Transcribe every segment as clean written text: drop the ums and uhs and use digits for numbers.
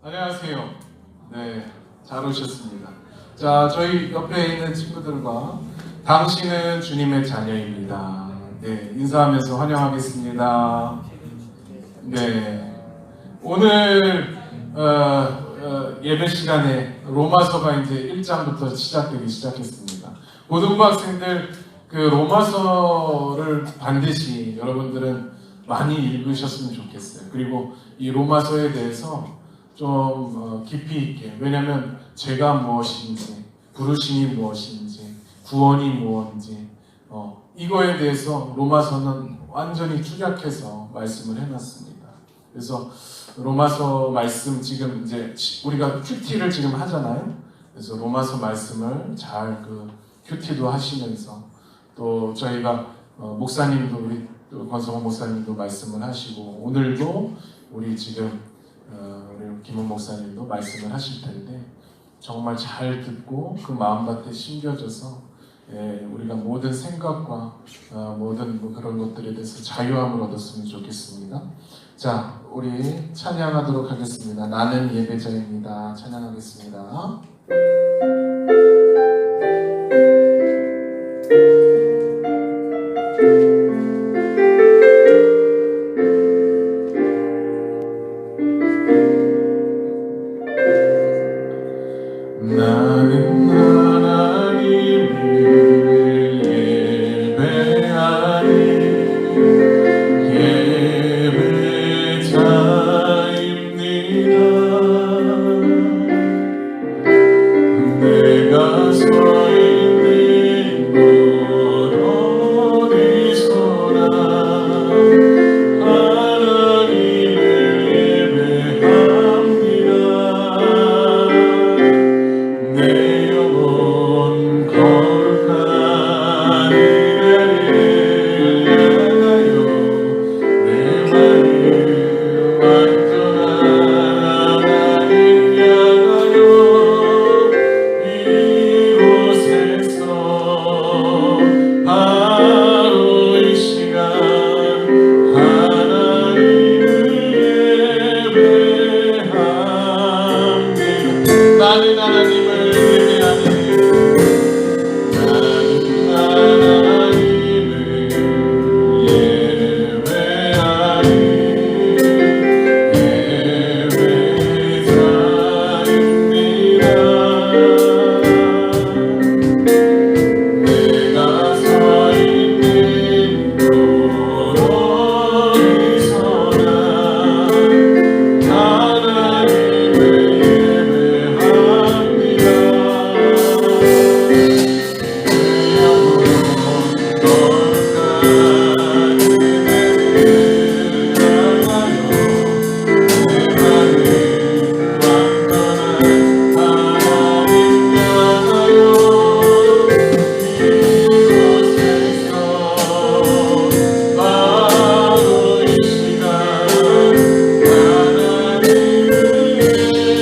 안녕하세요. 네, 잘 오셨습니다. 자, 저희 옆에 있는 친구들과 당신은 주님의 자녀입니다. 네, 인사하면서 환영하겠습니다. 네, 오늘 예배 시간에 로마서가 이제 1장부터 시작되기 시작했습니다. 고등부학생들 그 로마서를 반드시 여러분들은 많이 읽으셨으면 좋겠어요. 그리고 이 로마서에 대해서 좀 깊이 있게, 왜냐하면 죄가 무엇인지, 부르심이 무엇인지, 구원이 무엇인지 이거에 대해서 로마서는 완전히 축약해서 말씀을 해놨습니다. 그래서 로마서 말씀 지금 이제 우리가 큐티를 지금 하잖아요. 그래서 로마서 말씀을 잘 큐티도 하시면서 또 저희가 목사님도 우리 권성호 목사님도 말씀을 하시고 오늘도 우리 지금 우리 김원 목사님도 말씀을 하실 텐데 정말 잘 듣고 그 마음밭에 심겨져서 우리가 모든 생각과 모든 그런 것들에 대해서 자유함을 얻었으면 좋겠습니다. 자, 우리 찬양하도록 하겠습니다. 나는 예배자입니다. 찬양하겠습니다. 나는 하나님을 예배하니 예배자입니다. 내가 서 있는 곳 어디서나 하나님을 예배합니다. 내 영혼 거룩한 이를 향하여 내 마음 완전한 하나님 향하여 이곳에서 바로 이 시간 하나님을 예배합니다. 나는 하나님을 예배하니 나는 하나님을 예배하니 예배자입니다. 내가 서 있는 곳 어디서나 하나님을 예배합니다. 내 영혼 거룩한 은혜를 향하여 내 마음 완전한 하나님 향하여 이곳에서 바로 이 시간 하나님을 예배합니다.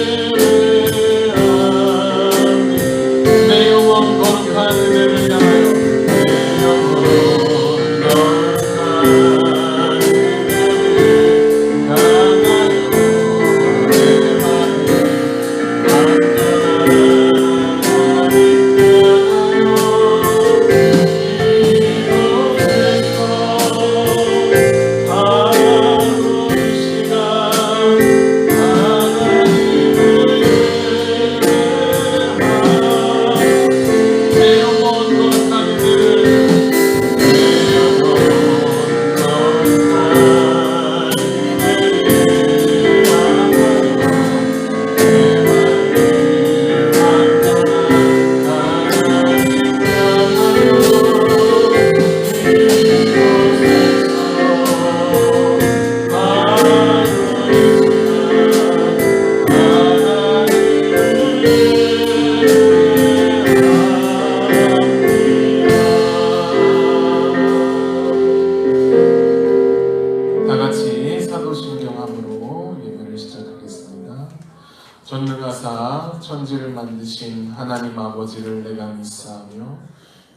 내 영혼 거룩한 은혜를 향하여 내 영혼 거룩한 은혜를 향하여 내 마음 완전한 전능하사 천지를 만드신 하나님 아버지를 내가 믿사오며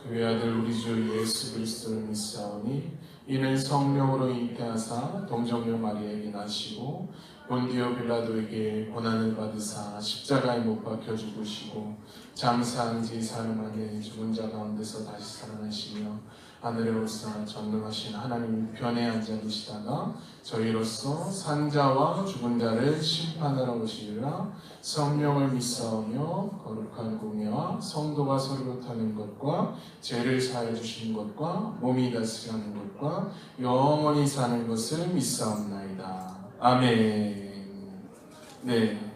그 외아들 우리 주 예수 그리스도를 믿사오니 이는 성령으로 잉태하사 동정녀 마리아에게 나시고 본디오 빌라도에게 고난을 받으사 십자가에 못 박혀 죽으시고 장사한 지 사흘 만에 죽은 자 가운데서 다시 살아나시며 하늘에 올사 전능하신 하나님 우편에 앉아 계시다가 저희로서 산자와 죽은 자를 심판하러 오시리라. 성령을 믿사오며 거룩한 공예와 성도가 서로 타는 것과 죄를 사해 주시는 것과 몸이 다스리는 것과 영원히 사는 것을 믿사옵나이다. 아멘. 네,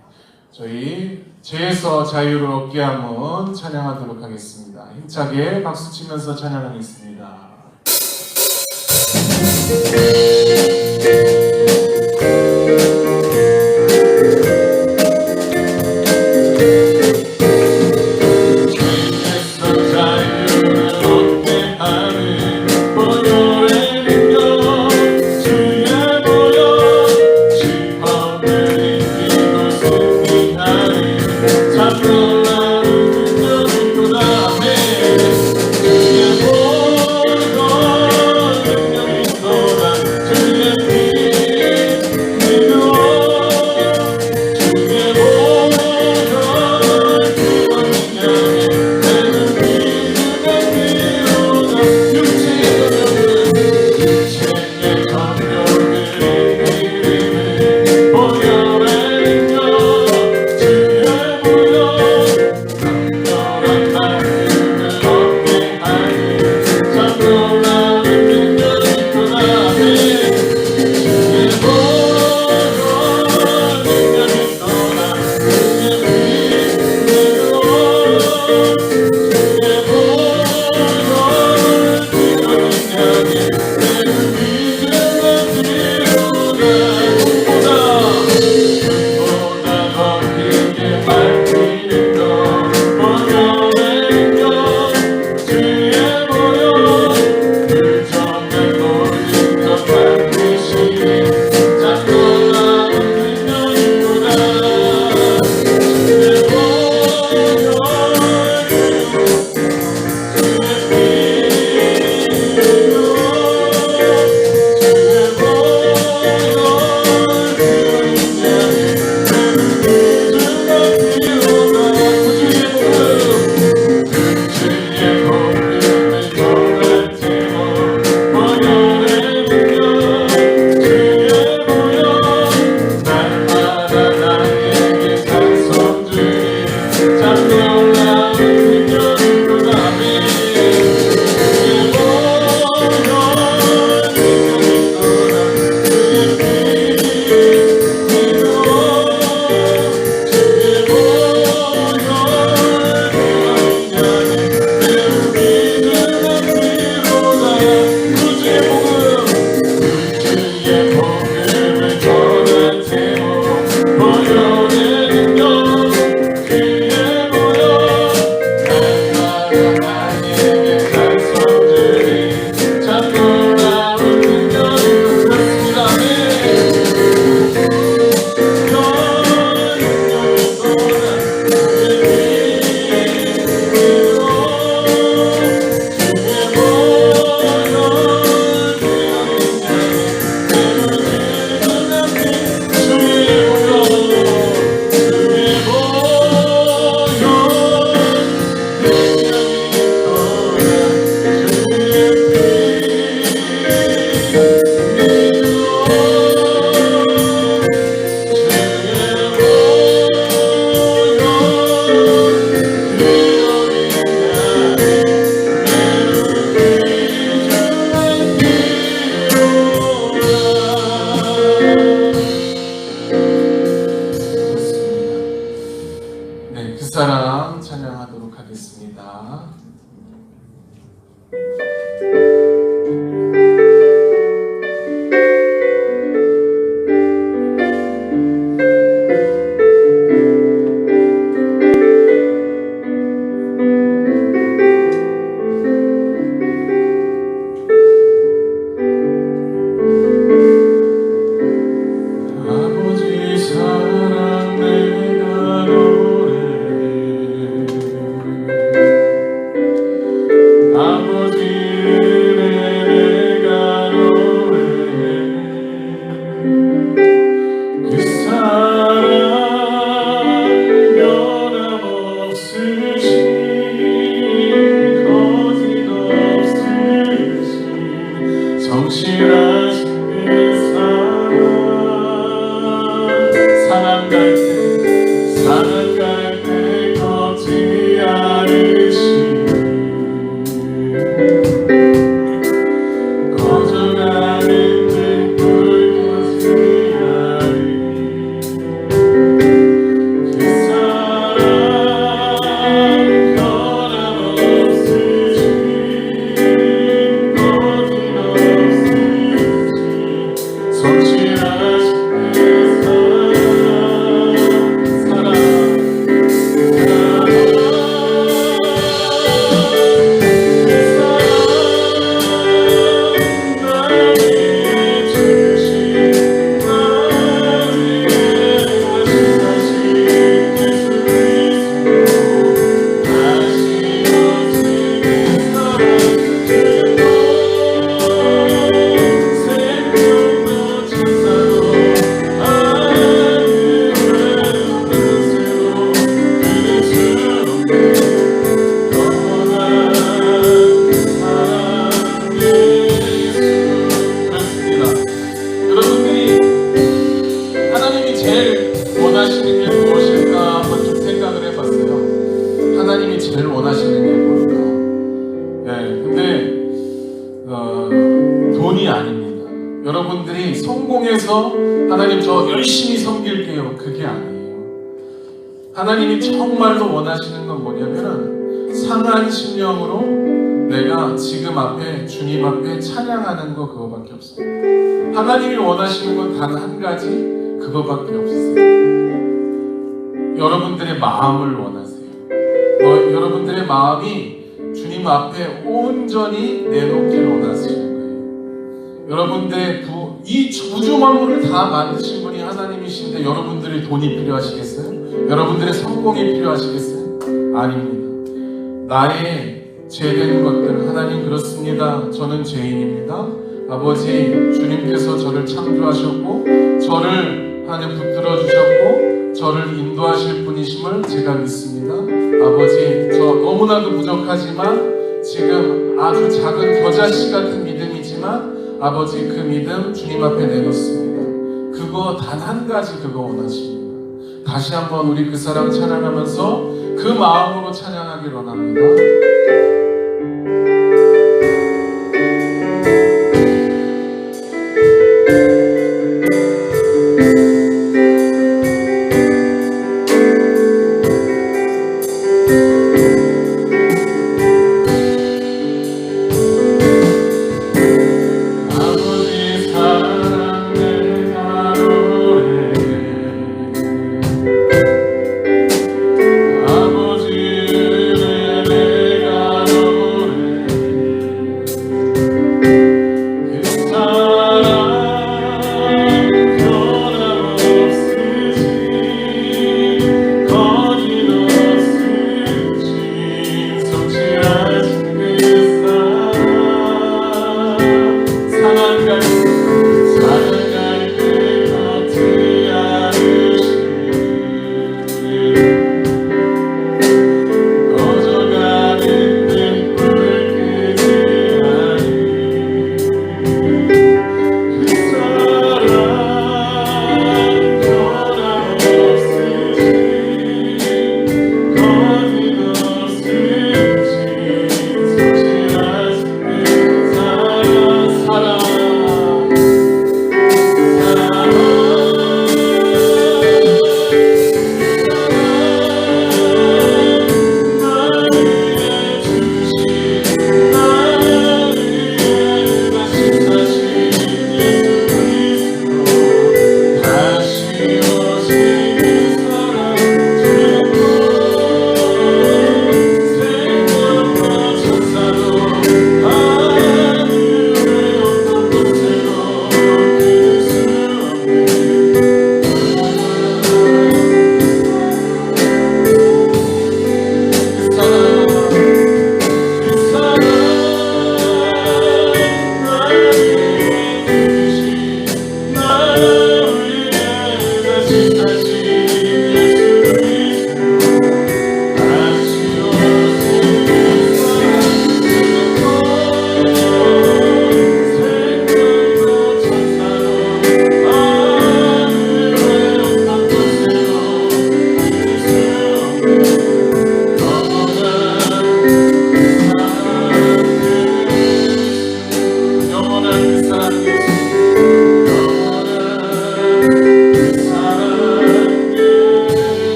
저희 죄에서 자유를 얻게 함은 찬양하도록 하겠습니다. 힘차게 박수 치면서 찬양하겠습니다. 주의 제일 원하시는 게 무엇일까 한번 좀 생각을 해봤어요. 하나님이 제일 원하시는 게 뭘까? 근데 돈이 아닙니다. 여러분들이 성공해서 하나님 저 열심히 섬길게요, 그게 아니에요. 하나님이 정말로 원하시는 건 뭐냐면은 상한 심령으로 내가 지금 앞에 주님 앞에 찬양하는 거, 그거밖에 없어요. 하나님이 원하시는 건 단 한 가지, 그거밖에 없어요. 여러분들의 마음을 원하세요. 여러분들의 마음이 주님 앞에 온전히 내놓기를 원하시는 거예요. 여러분들의 이 우주 만물을 다 만드신 분이 하나님이신데 여러분들의 돈이 필요하시겠어요? 여러분들의 성공이 필요하시겠어요? 아닙니다. 나의 죄된 것들, 하나님 그렇습니다. 저는 죄인입니다. 아버지, 주님께서 저를 창조하셨고 저를 하나님 붙들어 주셨고 저를 인도하실 분이심을 제가 믿습니다. 아버지, 저 너무나도 부족하지만 지금 아주 작은 겨자씨 같은 믿음이지만 아버지, 그 믿음 주님 앞에 내놓습니다. 그거 단 한 가지, 그거 원하십니다. 다시 한번 우리 그 사랑 찬양하면서 그 마음으로 찬양하기를 원합니다.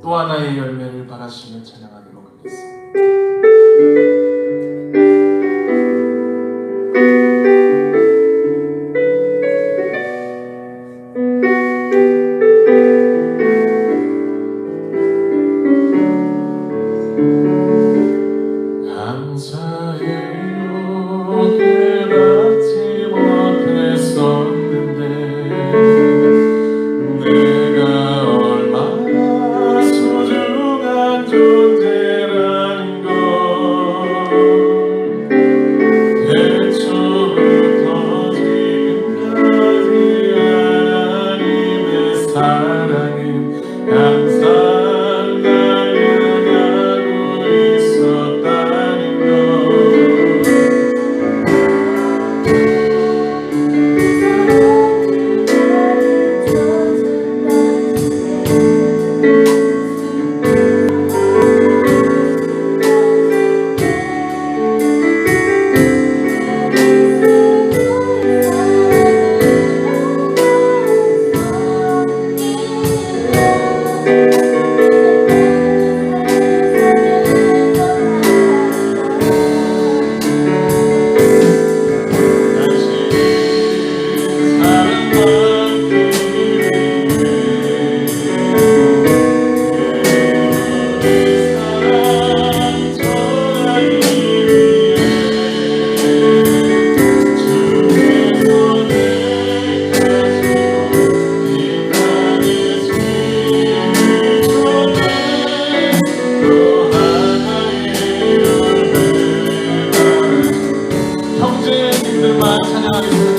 또 하나의 열매를 바라시며 찬양하도록 하겠습니다.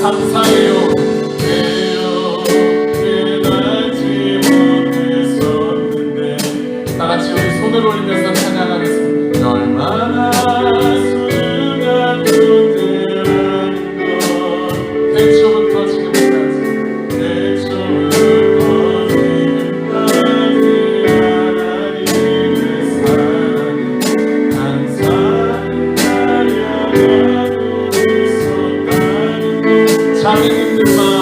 감사해요. 깨닫지 못했었는데 다 같이 우리 손을 올리면서 찬양하겠습니다. 얼마나 수많은 것들은 대초부터 지금까지 하나님의 사랑은 항상 나려가고 있었다는 것 자매님들만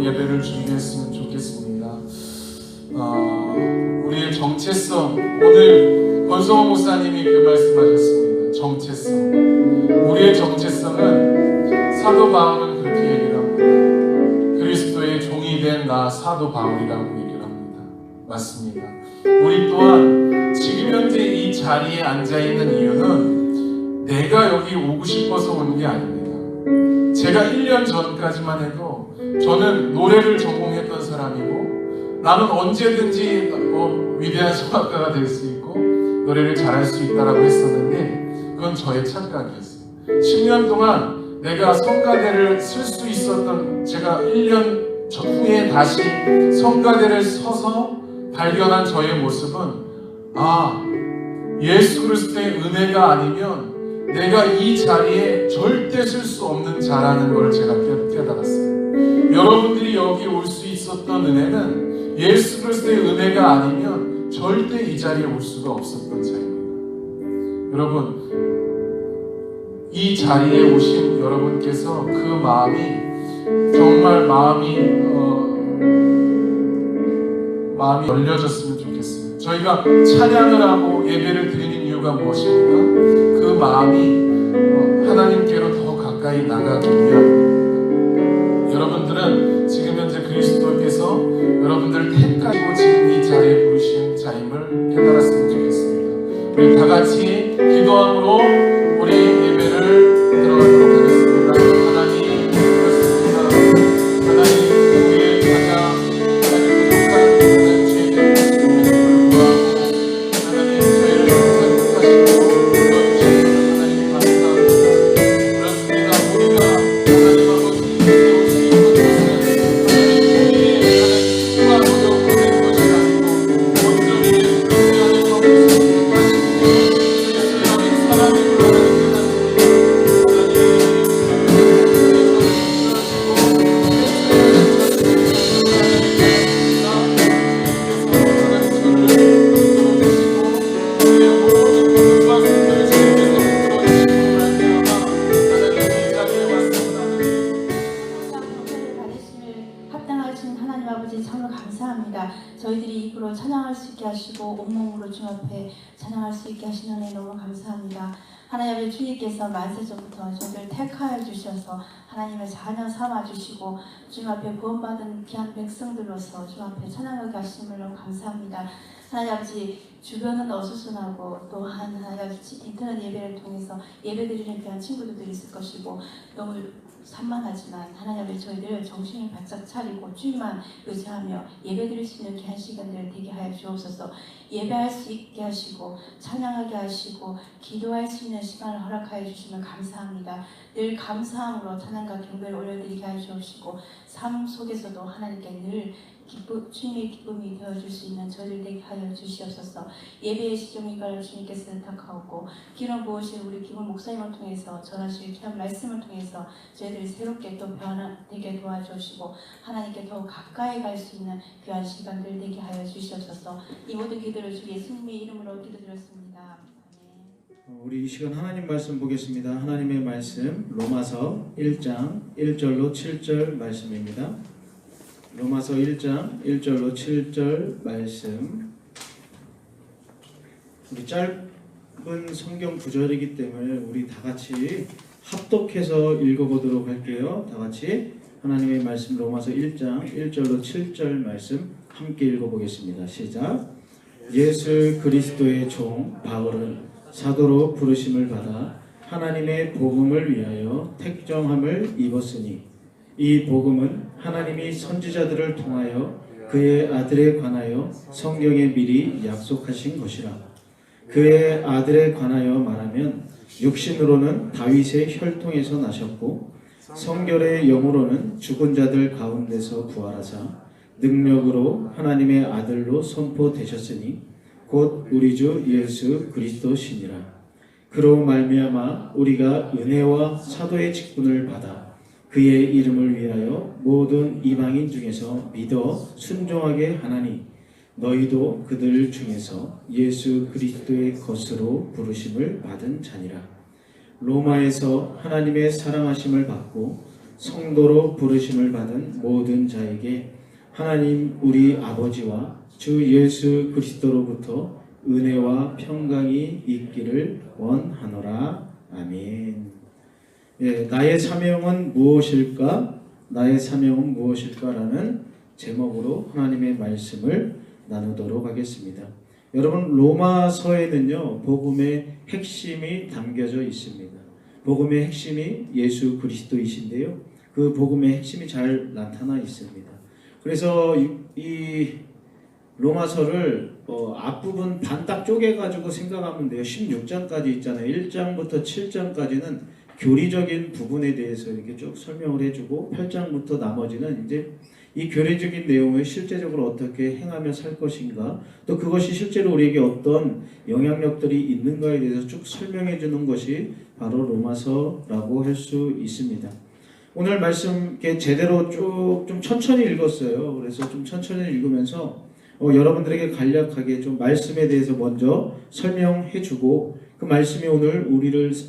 예배를 준비했으면 좋겠습니다. 우리의 정체성, 오늘 권성호 목사님이 그 말씀하셨습니다. 정체성. 우리의 정체성은 사도 바울은 그렇게 얘기를 합니다. 그리스도의 종이 된 나 사도 바울이라고 얘기를 합니다. 맞습니다. 우리 또한 지금 현재 이 자리에 앉아있는 이유는 내가 여기 오고 싶어서 오는 게 아닙니다. 제가 1년 전까지만 해도 저는 노래를 전공했던 사람이고 나는 언제든지 위대한 성악가가 될 수 있고 노래를 잘할 수 있다라고 했었는데 그건 저의 착각이었어요. 10년 동안 내가 성가대를 쓸 수 있었던 제가 1년 후에 다시 성가대를 서서 발견한 저의 모습은 예수 그리스도의 은혜가 아니면 내가 이 자리에 절대 쓸 수 없는 자라는 걸 제가 깨달았어요. 여러분들이 여기 올 수 있었던 은혜는 예수 그리스도의 은혜가 아니면 절대 이 자리에 올 수가 없었던 자입니다. 여러분, 이 자리에 오신 여러분께서 그 마음이 정말 마음이 열려졌으면 좋겠어요. 저희가 찬양을 하고 예배를 드리는 이유가 무엇입니까? 그 마음이 하나님께로 더 가까이 나가기 위함입니다. 여러분들은 지금 현재 그리스도께서 여러분들을 택하시고 지금 이 자리에 부르신 자임을 깨달았으면 좋겠습니다. 우리 다 같이 기도함으로 우리 예배를 들어가도록 하겠습니다. 하나님, 그렇습니다. 하나님, 우리의 가장 부족한 죄에 불구하고 하나님 죄를 자극하시고 불러주시는 하나님 감사합니다. 그렇습니다. 우리가 하나님 아버지 세울 수 있는 것은 하나님 우리의 하나님 수가 노력으로 된 것이 아니고 온전히 예수 그리스도 안에서 무슨 택하시고 예수의 사랑이 온몸으로 주 앞에 찬양할 수 있게 하시는 은혜 너무 감사합니다. 하나님 아버지, 주님께서 만세 전부터 저희를 택하여 주셔서 하나님의 자녀 삼아주시고 주 앞에 구원받은 귀한 백성들로서 주 앞에 찬양하게 하심을 너무 감사합니다. 하나님 아버지, 주변은 어수선하고 또한 하나님 아버지 인터넷 예배를 통해서 예배드리는 귀한 친구들도 있을 것이고 너무 산만하지만 하나님 아버지, 저희들 정신을 바짝 차리고 주님만 의지하며 예배드릴 수 있는 귀한 시간들을 되게 하여 주옵소서. 예배할 수 있게 하시고 찬양하게 하시고 기도할 수 있는 시간을 허락하여 주시면 감사합니다. 늘 감사함으로 찬양과 경배를 올려드리게 하여 주옵시고 삶 속에서도 하나님께 늘 주님의 기쁨이 되어줄 수 있는 저희들 되게 하여 주시옵소서. 예배의 시종일관을 주님께서 선택하고 기름 부으실 우리 김훈 목사님을 통해서 전하실 귀한 말씀을 통해서 저희들이 새롭게 또 변화되게 도와주시고 하나님께 더 가까이 갈 수 있는 귀한 시간들 되게 하여 주시옵소서. 이 모든 기도를 주 예수님의 이름으로 기도드렸습니다. 우리 이 시간 하나님 말씀 보겠습니다. 하나님의 말씀 로마서 1장 1절로 7절 말씀입니다. 로마서 1장 1절로 7절 말씀. 우리 짧은 성경 구절이기 때문에 우리 다 같이 합독해서 읽어보도록 할게요. 다 같이 하나님의 말씀 로마서 1장 1절로 7절 말씀 함께 읽어보겠습니다. 시작. 예수 그리스도의 종 바울은 사도로 부르심을 받아 하나님의 복음을 위하여 택정함을 입었으니 이 복음은 하나님이 선지자들을 통하여 그의 아들에 관하여 성경에 미리 약속하신 것이라. 그의 아들에 관하여 말하면 육신으로는 다윗의 혈통에서 나셨고 성결의 영으로는 죽은 자들 가운데서 부활하사 능력으로 하나님의 아들로 선포되셨으니 곧 우리 주 예수 그리스도시니라. 그로 말미암아 우리가 은혜와 사도의 직분을 받아 그의 이름을 위하여 모든 이방인 중에서 믿어 순종하게 하나니 너희도 그들 중에서 예수 그리스도의 것으로 부르심을 받은 자니라. 로마에서 하나님의 사랑하심을 받고 성도로 부르심을 받은 모든 자에게 하나님 우리 아버지와 주 예수 그리스도로부터 은혜와 평강이 있기를 원하노라. 아멘. 예, 나의 사명은 무엇일까? 나의 사명은 무엇일까라는 제목으로 하나님의 말씀을 나누도록 하겠습니다. 여러분, 로마서에는요 복음의 핵심이 담겨져 있습니다. 복음의 핵심이 예수 그리스도이신데요, 그 복음의 핵심이 잘 나타나 있습니다. 그래서 이 로마서를 앞부분 반 딱 쪼개가지고 생각하면 돼요. 16장까지 있잖아요. 1장부터 7장까지는 교리적인 부분에 대해서 이렇게 쭉 설명을 해주고 8장부터 나머지는 이제 이 교리적인 내용을 실제적으로 어떻게 행하며 살 것인가, 또 그것이 실제로 우리에게 어떤 영향력들이 있는가에 대해서 쭉 설명해 주는 것이 바로 로마서라고 할 수 있습니다. 오늘 말씀 이렇게 제대로 쭉 좀 천천히 읽었어요. 그래서 좀 천천히 읽으면서 여러분들에게 간략하게 좀 말씀에 대해서 먼저 설명해 주고 그 말씀이 오늘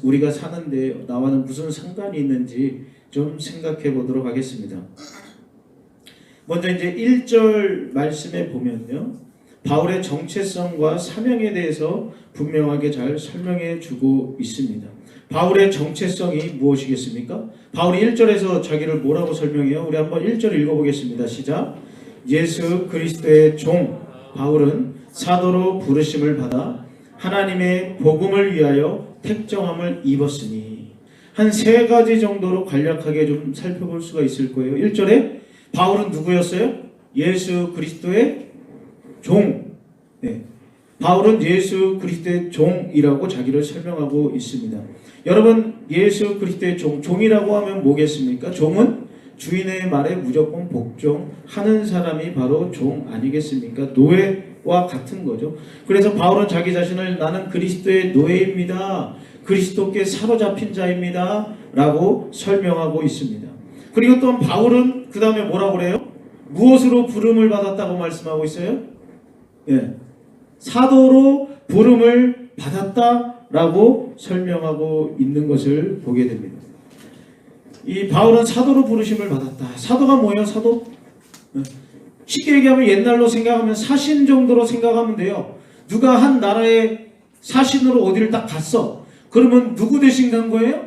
우리가 사는데 나와는 무슨 상관이 있는지 좀 생각해 보도록 하겠습니다. 먼저 이제 1절 말씀에 보면요, 바울의 정체성과 사명에 대해서 분명하게 잘 설명해 주고 있습니다. 바울의 정체성이 무엇이겠습니까? 바울이 1절에서 자기를 뭐라고 설명해요? 우리 한번 1절 읽어보겠습니다. 시작. 예수 그리스도의 종 바울은 사도로 부르심을 받아 하나님의 복음을 위하여 택정함을 입었으니, 한 세 가지 정도로 간략하게 좀 살펴볼 수가 있을 거예요. 1절에 바울은 누구였어요? 예수 그리스도의 종. 네. 바울은 예수 그리스도의 종이라고 자기를 설명하고 있습니다. 여러분, 예수 그리스도의 종이라고 하면 뭐겠습니까? 종은 주인의 말에 무조건 복종하는 사람이 바로 종 아니겠습니까? 노예와 같은 거죠. 그래서 바울은 자기 자신을 나는 그리스도의 노예입니다, 그리스도께 사로잡힌 자입니다 라고 설명하고 있습니다. 그리고 또 바울은 그 다음에 뭐라고 그래요? 무엇으로 부름을 받았다고 말씀하고 있어요? 예, 사도로 부름을 받았다라고 설명하고 있는 것을 보게 됩니다. 이 바울은 사도로 부르심을 받았다. 사도가 뭐예요? 사도? 쉽게 얘기하면 옛날로 생각하면 사신 정도로 생각하면 돼요. 누가 한 나라의 사신으로 어디를 딱 갔어. 그러면 누구 대신 간 거예요?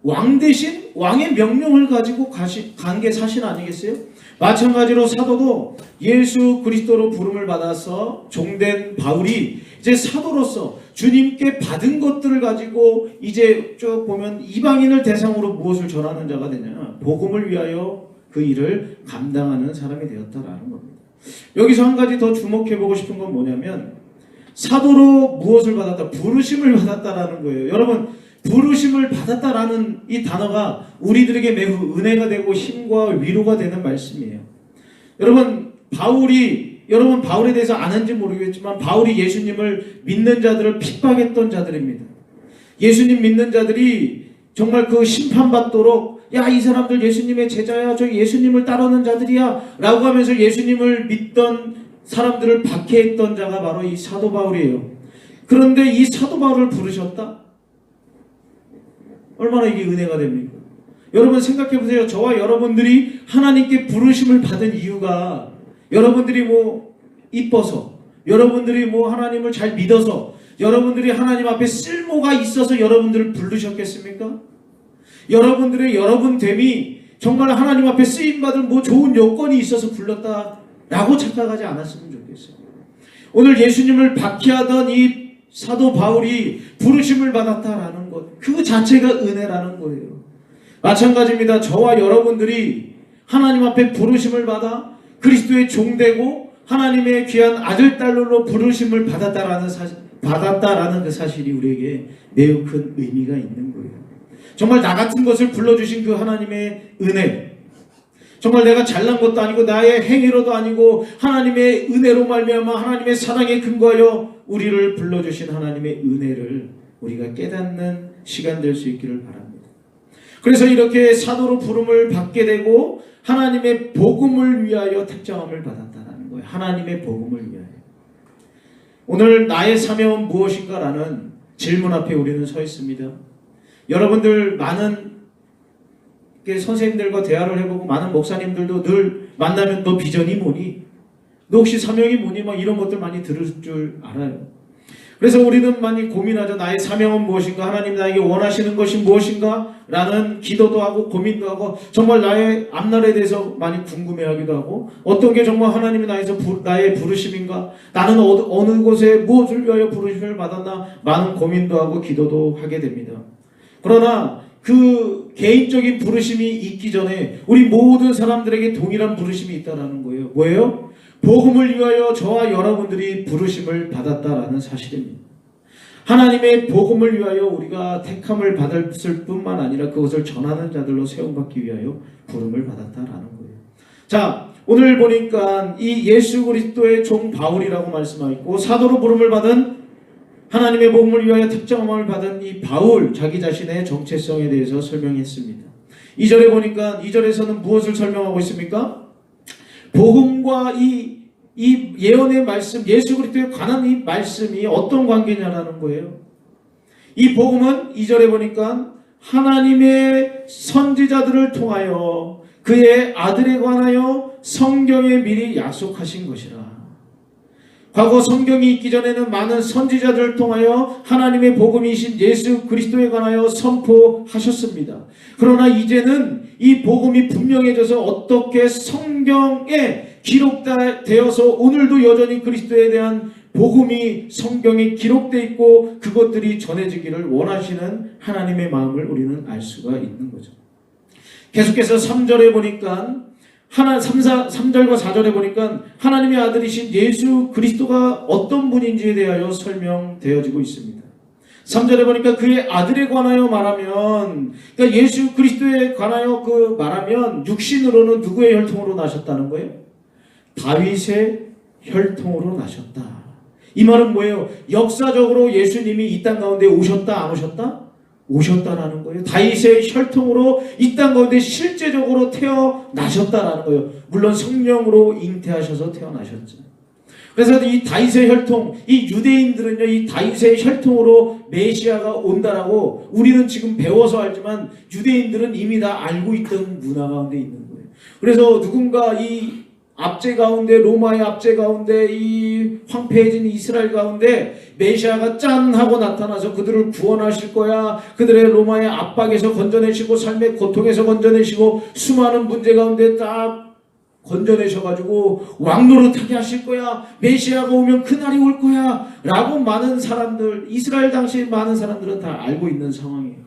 왕 대신 왕의 명령을 가지고 간 게 사신 아니겠어요? 마찬가지로 사도도 예수 그리스도로 부름을 받아서 종된 바울이 이제 사도로서 주님께 받은 것들을 가지고 이제 쭉 보면 이방인을 대상으로 무엇을 전하는 자가 되냐? 복음을 위하여 그 일을 감당하는 사람이 되었다라는 겁니다. 여기서 한 가지 더 주목해보고 싶은 건 뭐냐면 사도로 무엇을 받았다? 부르심을 받았다라는 거예요. 여러분, 부르심을 받았다라는 이 단어가 우리들에게 매우 은혜가 되고 힘과 위로가 되는 말씀이에요. 여러분 바울에 대해서 아는지 모르겠지만 바울이 예수님을 믿는 자들을 핍박했던 자들입니다. 예수님 믿는 자들이 정말 그 심판받도록 야, 이 사람들 예수님의 제자야, 저기 예수님을 따르는 자들이야 라고 하면서 예수님을 믿던 사람들을 박해했던 자가 바로 이 사도 바울이에요. 그런데 이 사도 바울을 부르셨다? 얼마나 이게 은혜가 됩니까? 여러분 생각해 보세요. 저와 여러분들이 하나님께 부르심을 받은 이유가 여러분들이 뭐 이뻐서, 여러분들이 뭐 하나님을 잘 믿어서, 여러분들이 하나님 앞에 쓸모가 있어서 여러분들을 부르셨겠습니까? 여러분들의 여러분됨이 정말 하나님 앞에 쓰임받을 뭐 좋은 요건이 있어서 불렀다라고 착각하지 않았으면 좋겠어요. 오늘 예수님을 박해하던 이 사도 바울이 부르심을 받았다라는 것, 그 자체가 은혜라는 거예요. 마찬가지입니다. 저와 여러분들이 하나님 앞에 부르심을 받아 그리스도의 종되고 하나님의 귀한 아들, 딸로 부르심을 받았다라는 그 사실이 우리에게 매우 큰 의미가 있는 거예요. 정말 나 같은 것을 불러주신 그 하나님의 은혜, 정말 내가 잘난 것도 아니고 나의 행위로도 아니고 하나님의 은혜로 말미암아 하나님의 사랑에 근거하여 우리를 불러주신 하나님의 은혜를 우리가 깨닫는 시간 될 수 있기를 바랍니다. 그래서 이렇게 사도로 부름을 받게 되고 하나님의 복음을 위하여 택정함을 받았다는 거예요. 하나님의 복음을 위하여. 오늘 나의 사명은 무엇인가 라는 질문 앞에 우리는 서 있습니다. 여러분들 많은 선생님들과 대화를 해보고 많은 목사님들도 늘 만나면 너 비전이 뭐니? 너 혹시 사명이 뭐니? 막 이런 것들 많이 들을 줄 알아요. 그래서 우리는 많이 고민하죠. 나의 사명은 무엇인가? 하나님 나에게 원하시는 것이 무엇인가? 라는 기도도 하고 고민도 하고 정말 나의 앞날에 대해서 많이 궁금해하기도 하고 어떤 게 정말 하나님이 나의 부르심인가? 나는 어느 곳에 무엇을 위하여 부르심을 받았나? 많은 고민도 하고 기도도 하게 됩니다. 그러나 그 개인적인 부르심이 있기 전에 우리 모든 사람들에게 동일한 부르심이 있다는 거예요. 뭐예요? 복음을 위하여 저와 여러분들이 부르심을 받았다라는 사실입니다. 하나님의 복음을 위하여 우리가 택함을 받았을 뿐만 아니라 그것을 전하는 자들로 세움받기 위하여 부름을 받았다라는 거예요. 자, 오늘 보니까 이 예수 그리스도의 종 바울이라고 말씀하고 있고 사도로 부름을 받은 하나님의 복음을 위하여 특정함을 받은 이 바울 자기 자신의 정체성에 대해서 설명했습니다. 2절에 보니까 2절에서는 무엇을 설명하고 있습니까? 복음과 이 예언의 말씀, 예수 그리스도에 관한 이 말씀이 어떤 관계냐라는 거예요. 이 복음은 2절에 보니까 하나님의 선지자들을 통하여 그의 아들에 관하여 성경에 미리 약속하신 것이라. 과거 성경이 있기 전에는 많은 선지자들을 통하여 하나님의 복음이신 예수 그리스도에 관하여 선포하셨습니다. 그러나 이제는 이 복음이 분명해져서 어떻게 성경에 기록되어서 오늘도 여전히 그리스도에 대한 복음이 성경에 기록되어 있고 그것들이 전해지기를 원하시는 하나님의 마음을 우리는 알 수가 있는 거죠. 계속해서 3절에 보니까 3절과 4절에 보니까 하나님의 아들이신 예수 그리스도가 어떤 분인지에 대하여 설명되어지고 있습니다. 3절에 보니까 그의 아들에 관하여 말하면, 그러니까 예수 그리스도에 관하여 말하면 육신으로는 누구의 혈통으로 나셨다는 거예요? 다윗의 혈통으로 나셨다. 이 말은 뭐예요? 역사적으로 예수님이 이 땅 가운데 오셨다 안 오셨다? 오셨다라는 거예요. 다윗의 혈통으로 이 땅 가운데 실제적으로 태어나셨다라는 거예요. 물론 성령으로 잉태하셔서 태어나셨죠. 그래서 이 다윗의 혈통, 이 유대인들은요, 이 다윗의 혈통으로 메시아가 온다라고 우리는 지금 배워서 알지만 유대인들은 이미 다 알고 있던 문화 가운데 있는 거예요. 그래서 누군가 이 압제 가운데, 로마의 압제 가운데, 이 황폐해진 이스라엘 가운데 메시아가 짠 하고 나타나서 그들을 구원하실 거야. 그들의 로마의 압박에서 건져내시고 삶의 고통에서 건져내시고 수많은 문제 가운데 딱 건져내셔가지고 왕노릇하게 하실 거야. 메시아가 오면 그날이 올 거야. 라고 많은 사람들, 이스라엘 당시 많은 사람들은 다 알고 있는 상황이에요.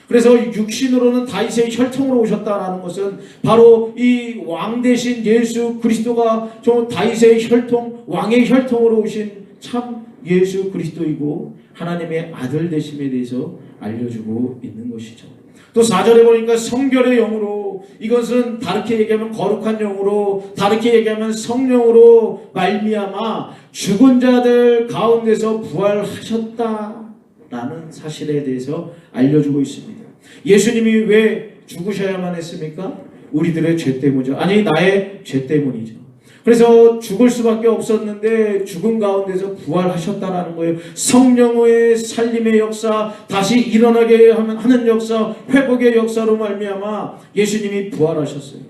그래서 육신으로는 다윗의 혈통으로 오셨다라는 것은 바로 이 왕 대신 예수 그리스도가 저 다윗의 혈통, 왕의 혈통으로 오신 참 예수 그리스도이고 하나님의 아들 되심에 대해서 알려주고 있는 것이죠. 또 4절에 보니까 성결의 영으로, 이것은 다르게 얘기하면 거룩한 영으로, 다르게 얘기하면 성령으로 말미암아 죽은 자들 가운데서 부활하셨다라는 사실에 대해서 알려주고 있습니다. 예수님이 왜 죽으셔야만 했습니까? 우리들의 죄 때문이죠. 아니, 나의 죄 때문이죠. 그래서 죽을 수밖에 없었는데 죽음 가운데서 부활하셨다라는 거예요. 성령의 살림의 역사, 다시 일어나게 하는 역사, 회복의 역사로 말미암아 예수님이 부활하셨어요.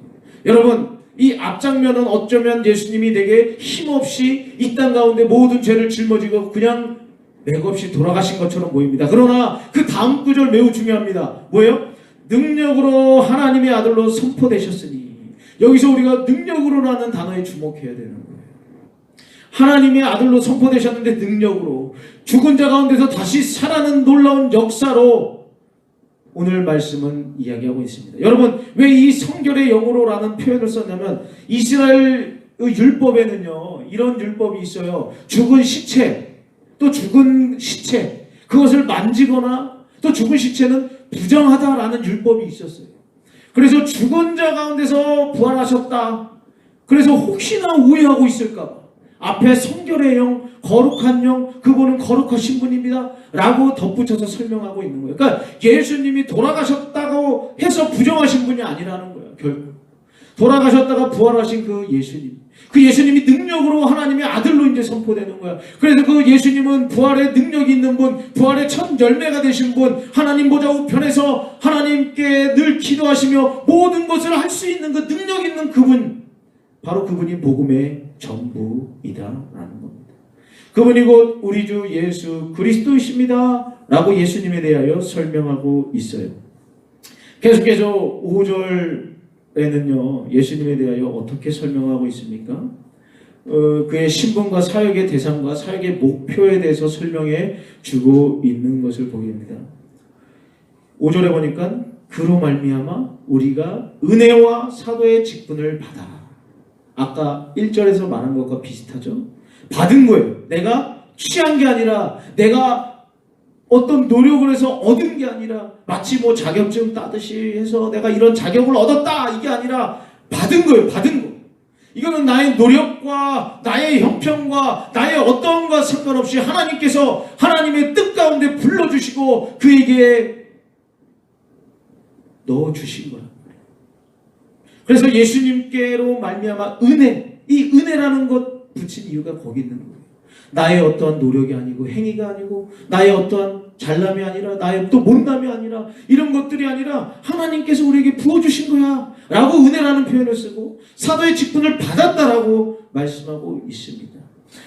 여러분, 이 앞장면은 어쩌면 예수님이 되게 힘없이 이 땅 가운데 모든 죄를 짊어지고 그냥 맥없이 돌아가신 것처럼 보입니다. 그러나 그 다음 구절 매우 중요합니다. 뭐예요? 능력으로 하나님의 아들로 선포되셨으니. 여기서 우리가 능력으로라는 단어에 주목해야 되는 거예요. 하나님의 아들로 선포되셨는데 능력으로, 죽은 자 가운데서 다시 살아나는 놀라운 역사로 오늘 말씀은 이야기하고 있습니다. 여러분, 왜 이 성결의 영으로라는 표현을 썼냐면 이스라엘 율법에는요 이런 율법이 있어요. 죽은 시체, 또 죽은 시체, 그것을 만지거나 또 죽은 시체는 부정하다라는 율법이 있었어요. 그래서 죽은 자 가운데서 부활하셨다. 그래서 혹시나 오해하고 있을까 봐 앞에 성결의 영, 거룩한 영, 그분은 거룩하신 분입니다 라고 덧붙여서 설명하고 있는 거예요. 그러니까 예수님이 돌아가셨다고 해서 부정하신 분이 아니라는 거예요. 결국 돌아가셨다가 부활하신 그 예수님, 그 예수님이 능력으로 하나님의 아들로 이제 선포되는 거야. 그래서 그 예수님은 부활의 능력이 있는 분, 부활의 첫 열매가 되신 분, 하나님 보좌 우편에서 하나님께 늘 기도하시며 모든 것을 할 수 있는 그 능력 있는 그분, 바로 그분이 복음의 전부이다라는 겁니다. 그분이 곧 우리 주 예수 그리스도이십니다 라고 예수님에 대하여 설명하고 있어요. 계속해서 5절에는요 예수님에 대하여 어떻게 설명하고 있습니까? 그의 신분과 사역의 대상과 사역의 목표에 대해서 설명해 주고 있는 것을 보게 됩니다. 5절에 보니까 그로 말미암아 우리가 은혜와 사도의 직분을 받아. 아까 1절에서 말한 것과 비슷하죠? 받은 거예요. 내가 취한 게 아니라, 내가 어떤 노력을 해서 얻은 게 아니라, 마치 뭐 자격증 따듯이 해서 내가 이런 자격을 얻었다 이게 아니라 받은 거예요. 받은 거. 이거는 나의 노력과 나의 형편과 나의 어떤 것과 상관없이 하나님께서 하나님의 뜻 가운데 불러주시고 그에게 넣어주신 거야. 그래서 예수님께로 말미암아 은혜, 이 은혜라는 것 붙인 이유가 거기 있는 거예요. 나의 어떠한 노력이 아니고 행위가 아니고 나의 어떠한 잘남이 아니라 나의 또 못남이 아니라 이런 것들이 아니라 하나님께서 우리에게 부어주신 거야 라고 은혜라는 표현을 쓰고 사도의 직분을 받았다라고 말씀하고 있습니다.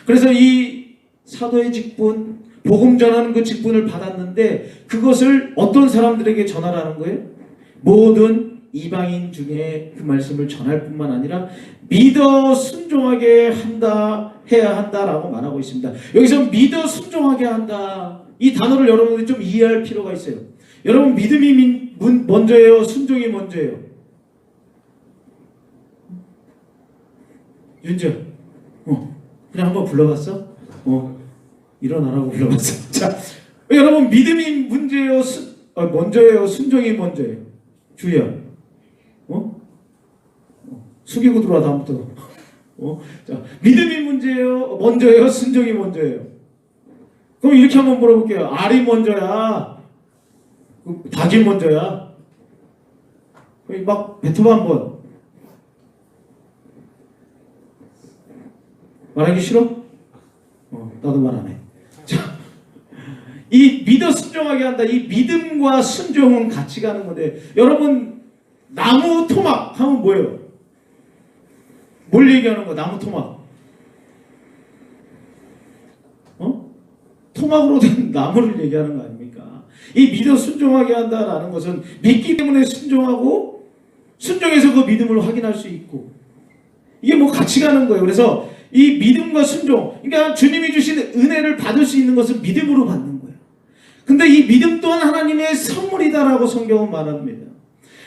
그래서 이 사도의 직분, 복음 전하는 그 직분을 받았는데 그것을 어떤 사람들에게 전하라는 거예요? 모든 이방인 중에 그 말씀을 전할 뿐만 아니라 믿어 순종하게 해야 한다라고 말하고 있습니다. 여기서 믿어 순종하게 한다, 이 단어를 여러분들이 좀 이해할 필요가 있어요. 여러분, 믿음이 먼저예요? 순종이 먼저예요? 윤지야, 그냥 한번 불러봤어? 일어나라고 불러봤어. 자, 여러분, 믿음이 먼저예요? 순종이 먼저예요? 주희야, 숙이고 들어와 다음부터. 자, 믿음이 먼저예요? 순종이 먼저예요? 그럼 이렇게 한번 물어볼게요. 알이 먼저야? 닭이 먼저야? 막 뱉어봐 한번. 말하기 싫어? 나도 말 안 해. 자, 이 믿어 순종하게 한다. 이 믿음과 순종은 같이 가는 건데, 여러분, 나무 토막 하면 뭐예요? 뭘 얘기하는 거야? 나무 토막. 토막으로 된 나무를 얘기하는 거 아닙니까? 이 믿어 순종하게 한다라는 것은 믿기 때문에 순종하고 순종해서 그 믿음을 확인할 수 있고 이게 뭐 같이 가는 거예요. 그래서 이 믿음과 순종, 그러니까 주님이 주신 은혜를 받을 수 있는 것은 믿음으로 받는 거예요. 근데 이 믿음 또한 하나님의 선물이다라고 성경은 말합니다.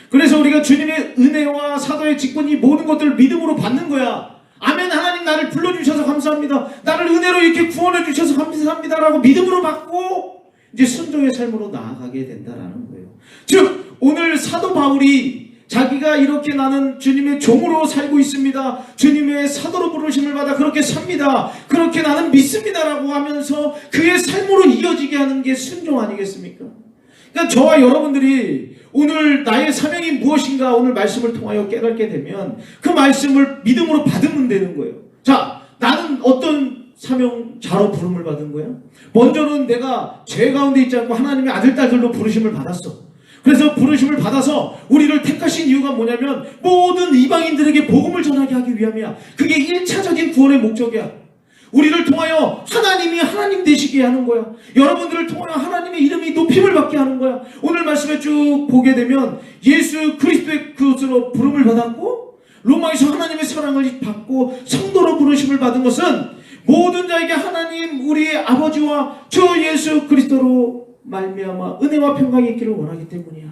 그래서 우리가 주님의 은혜와 사도의 직분 이 모든 것들을 믿음으로 받는 거야. 아멘. 하나님 나를 불러주셔서 감사합니다. 나를 은혜로 이렇게 구원해 주셔서 감사합니다라고 믿음으로 받고 이제 순종의 삶으로 나아가게 된다라는 거예요. 즉 오늘 사도 바울이 자기가 이렇게 나는 주님의 종으로 살고 있습니다. 주님의 사도로 부르심을 받아 그렇게 삽니다. 그렇게 나는 믿습니다라고 하면서 그의 삶으로 이어지게 하는 게 순종 아니겠습니까? 그러니까 저와 여러분들이 오늘 나의 사명이 무엇인가 오늘 말씀을 통하여 깨닫게 되면 그 말씀을 믿음으로 받으면 되는 거예요. 자, 나는 어떤 사명자로 부름을 받은 거야? 먼저는 내가 죄 가운데 있지 않고 하나님의 아들, 딸들로 부르심을 받았어. 그래서 부르심을 받아서 우리를 택하신 이유가 뭐냐면 모든 이방인들에게 복음을 전하게 하기 위함이야. 그게 1차적인 구원의 목적이야. 우리를 통하여 하나님이 하나님 되시게 하는 거야. 여러분들을 통하여 하나님의 이름이 높임을 받게 하는 거야. 오늘 말씀에 쭉 보게 되면 예수 그리스도의 그것으로 부름을 받았고 로마에서 하나님의 사랑을 받고 성도로 부르심을 받은 것은 모든 자에게 하나님 우리의 아버지와 주 예수 그리스도로 말미암아 은혜와 평강이 있기를 원하기 때문이야.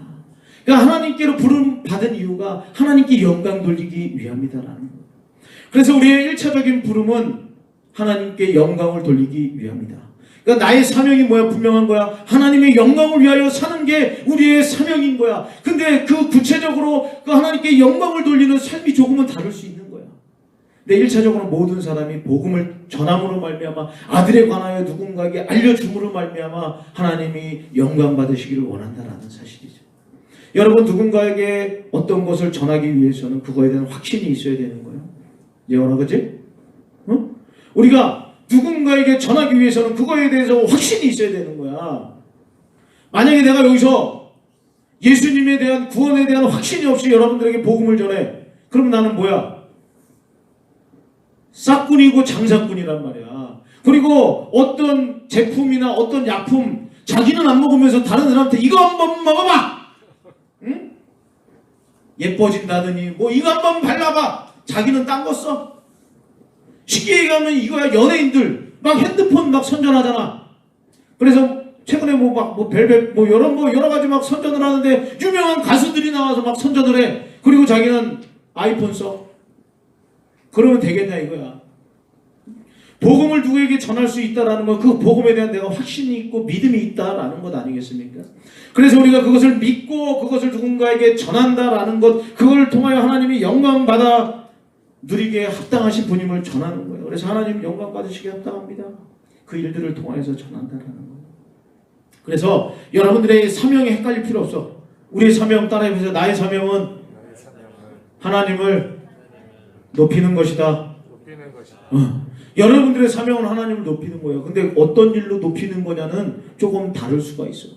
그러니까 하나님께로 부름 받은 이유가 하나님께 영광 돌리기 위함이다라는 거예요. 그래서 우리의 1차적인 부름은 하나님께 영광을 돌리기 위함이다. 그러니까 나의 사명이 뭐야? 분명한 거야. 하나님의 영광을 위하여 사는 게 우리의 사명인 거야. 근데 그 구체적으로 그 하나님께 영광을 돌리는 삶이 조금은 다를 수 있는 거야. 근데 1차적으로 모든 사람이 복음을 전함으로 말미암아 아들에 관하여 누군가에게 알려줌으로 말미암아 하나님이 영광 받으시기를 원한다라는 사실이죠. 여러분 누군가에게 어떤 것을 전하기 위해서는 그거에 대한 확신이 있어야 되는 거예요. 예원아 그치? 응? 우리가 누군가에게 전하기 위해서는 그거에 대해서 확신이 있어야 되는 거야. 만약에 내가 여기서 예수님에 대한 구원에 대한 확신이 없이 여러분들에게 복음을 전해. 그럼 나는 뭐야? 싹꾼이고 장사꾼이란 말이야. 그리고 어떤 제품이나 어떤 약품 자기는 안 먹으면서 다른 사람한테 이거 한번 먹어봐. 응? 예뻐진다더니 뭐 이거 한번 발라봐. 자기는 딴 거 써. 쉽게 얘기하면 이거야. 연예인들 막 핸드폰 막 선전하잖아. 그래서 최근에 뭐 벨벳 여러 가지 막 선전을 하는데 유명한 가수들이 나와서 막 선전을 해. 그리고 자기는 아이폰 써. 그러면 되겠냐 이거야. 복음을 누구에게 전할 수 있다라는 건 그 복음에 대한 내가 확신이 있고 믿음이 있다라는 것 아니겠습니까? 그래서 우리가 그것을 믿고 그것을 누군가에게 전한다라는 것, 그걸 통하여 하나님이 영광 받아 누리게 합당하신 분임을 전하는 거예요. 그래서 하나님 영광 받으시게 합당합니다. 그 일들을 통하여서 전한다라는 거예요. 그래서 여러분들의 사명이 헷갈릴 필요 없어. 우리의 사명 따라해보세요. 나의 사명은 하나님을 높이는 것이다. 여러분들의 사명은 하나님을 높이는 거예요. 근데 어떤 일로 높이는 거냐는 조금 다를 수가 있어.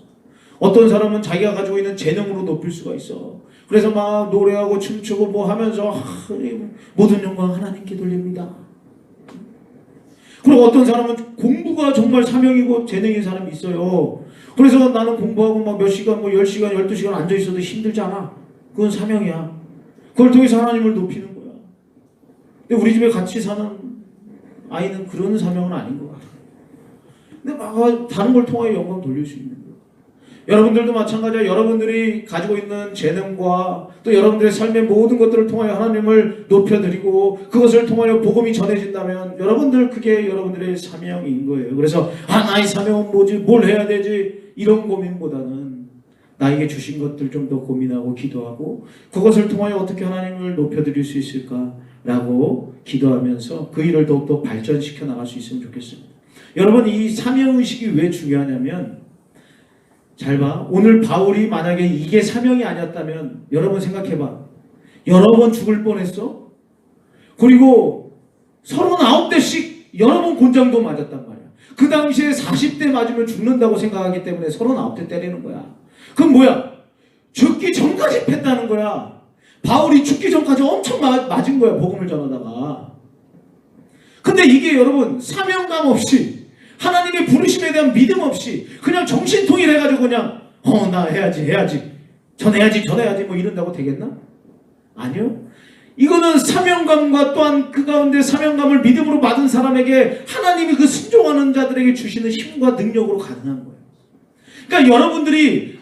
어떤 사람은 자기가 가지고 있는 재능으로 높일 수가 있어. 그래서 막 노래하고 춤추고 뭐 하면서 모든 영광 하나님께 돌립니다. 그리고 어떤 사람은 공부가 정말 사명이고 재능인 사람이 있어요. 그래서 나는 공부하고 막 몇 시간, 뭐 10시간, 12시간 앉아있어도 힘들지 않아. 그건 사명이야. 그걸 통해서 하나님을 높이는 거야. 근데 우리 집에 같이 사는 아이는 그런 사명은 아닌 것 같아. 근데 막 다른 걸 통하여 영광 돌릴 수 있는 거야. 여러분들도 마찬가지야. 여러분들이 가지고 있는 재능과 또 여러분들의 삶의 모든 것들을 통하여 하나님을 높여드리고 그것을 통하여 복음이 전해진다면 여러분들 그게 여러분들의 사명인 거예요. 그래서 나의 사명은 뭐지? 뭘 해야 되지? 이런 고민보다는 나에게 주신 것들 좀 더 고민하고 기도하고 그것을 통하여 어떻게 하나님을 높여드릴 수 있을까라고 기도하면서 그 일을 더욱더 발전시켜 나갈 수 있으면 좋겠습니다. 여러분 이 사명의식이 왜 중요하냐면 잘 봐. 오늘 바울이 만약에 이게 사명이 아니었다면 여러분 생각해봐. 여러 번 죽을 뻔했어. 그리고 39대씩 여러 번 곤장도 맞았단 말이야. 그 당시에 40대 맞으면 죽는다고 생각하기 때문에 39대 때리는 거야. 그럼 뭐야? 죽기 전까지 팼다는 거야. 바울이 죽기 전까지 엄청 맞은 거야, 복음을 전하다가. 근데 이게 여러분 사명감 없이, 하나님의 부르심에 대한 믿음 없이 그냥 정신통일해가지고 그냥 나 해야지 전해야지 뭐 이런다고 되겠나? 아니요. 이거는 사명감과 또한 그 가운데 사명감을 믿음으로 받은 사람에게 하나님이 그 순종하는 자들에게 주시는 힘과 능력으로 가능한 거예요. 그러니까 여러분들이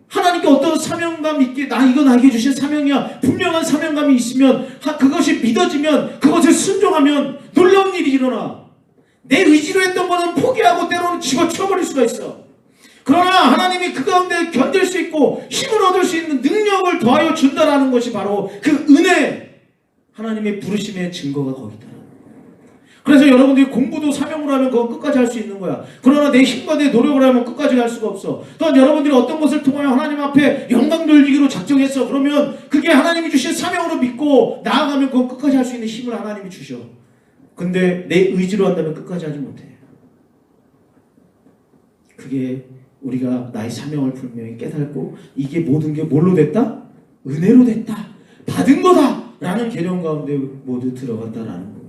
하나님께 어떤 사명감 있게, 이거 나에게 주신 사명이야, 분명한 사명감이 있으면, 그것이 믿어지면, 그것을 순종하면 놀라운 일이 일어나. 내 의지로 했던 거는 포기하고 때로는 집어쳐버릴 수가 있어. 그러나 하나님이 그 가운데 견딜 수 있고 힘을 얻을 수 있는 능력을 더하여 준다라는 것이 바로 그 은혜, 하나님의 부르심의 증거가 거기다. 그래서 여러분들이 공부도 사명으로 하면 그건 끝까지 할 수 있는 거야. 그러나 내 힘과 내 노력을 하면 끝까지 갈 수가 없어. 또한 여러분들이 어떤 것을 통하여 하나님 앞에 영광 돌리기로 작정했어. 그러면 그게 하나님이 주신 사명으로 믿고 나아가면 그건 끝까지 할 수 있는 힘을 하나님이 주셔. 근데 내 의지로 한다면 끝까지 하지 못해. 그게 우리가 나의 사명을 분명히 깨닫고 이게 모든 게 뭘로 됐다? 은혜로 됐다. 받은 거다. 라는 개념 가운데 모두 들어간다라는 거예요.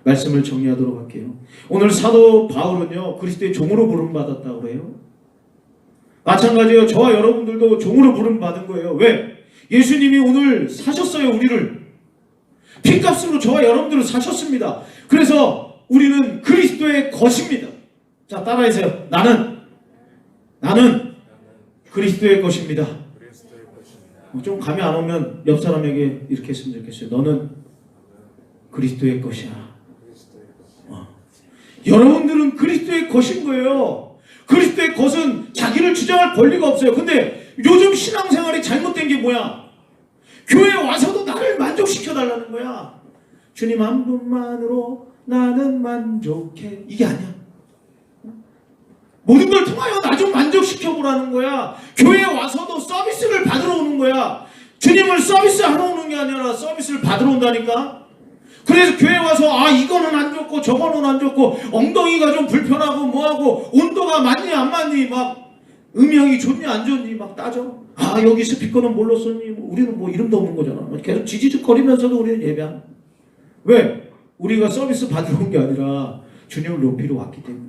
말씀을 정리하도록 할게요. 오늘 사도 바울은요, 그리스도의 종으로 부름받았다고 해요. 마찬가지예요. 저와 여러분들도 종으로 부름받은 거예요. 왜? 예수님이 오늘 사셨어요. 우리를 핏값으로 저와 여러분들을 사셨습니다. 그래서 우리는 그리스도의 것입니다. 자, 따라해주세요. 나는 그리스도의 것입니다. 좀 감이 안 오면 옆 사람에게 이렇게 했으면 좋겠어요. 너는 그리스도의 것이야. 여러분들은 그리스도의 것인 거예요. 그리스도의 것은 자기를 주장할 권리가 없어요. 근데 요즘 신앙생활이 잘못된 게 뭐야? 교회에 와서도 나를 만족시켜달라는 거야. 주님 한 분만으로 나는 만족해. 이게 아니야. 모든 걸 통하여 나 좀 만족시켜보라는 거야. 교회에 와서도 서비스를 받으러 오는 거야. 주님을 서비스하러 오는 게 아니라 서비스를 받으러 온다니까. 그래서 교회에 와서 이거는 안 좋고 저거는 안 좋고 엉덩이가 좀 불편하고 뭐하고 온도가 맞니 안 맞니 막 음향이 좋니 안 좋니 막 따져. 여기 스피커는 뭘로 썼니? 우리는 뭐 이름도 없는 거잖아. 계속 지지직거리면서도 우리는 예배한. 왜? 우리가 서비스 받으러 온 게 아니라 주님을 높이러 왔기 때문에.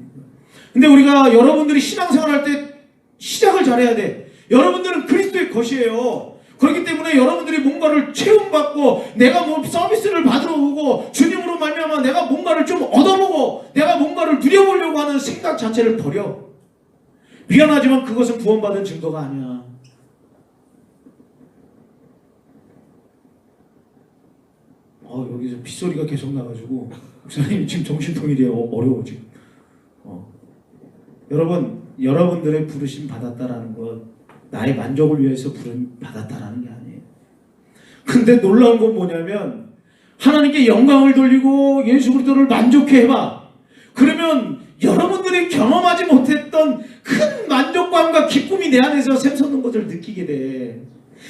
근데 우리가 여러분들이 신앙생활 할 때 시작을 잘해야 돼. 여러분들은 그리스도의 것이에요. 그렇기 때문에 여러분들이 뭔가를 체험받고 내가 뭐 서비스를 받으러 오고 주님으로 말미암아 내가 뭔가를 좀 얻어보고 내가 뭔가를 누려보려고 하는 생각 자체를 버려. 미안하지만 그것은 구원받은 증거가 아니야. 여기서 빗소리가 계속 나가지고 목사님 지금 정신통일이 어려워 지금. 여러분들의 부르심 받았다라는 것, 나의 만족을 위해서 부름 받았다라는 게 아니에요. 근데 놀라운 건 뭐냐면 하나님께 영광을 돌리고 예수 그리스도를 만족해 해봐. 그러면 여러분들이 경험하지 못했던 큰 만족감과 기쁨이 내 안에서 샘솟는 것을 느끼게 돼.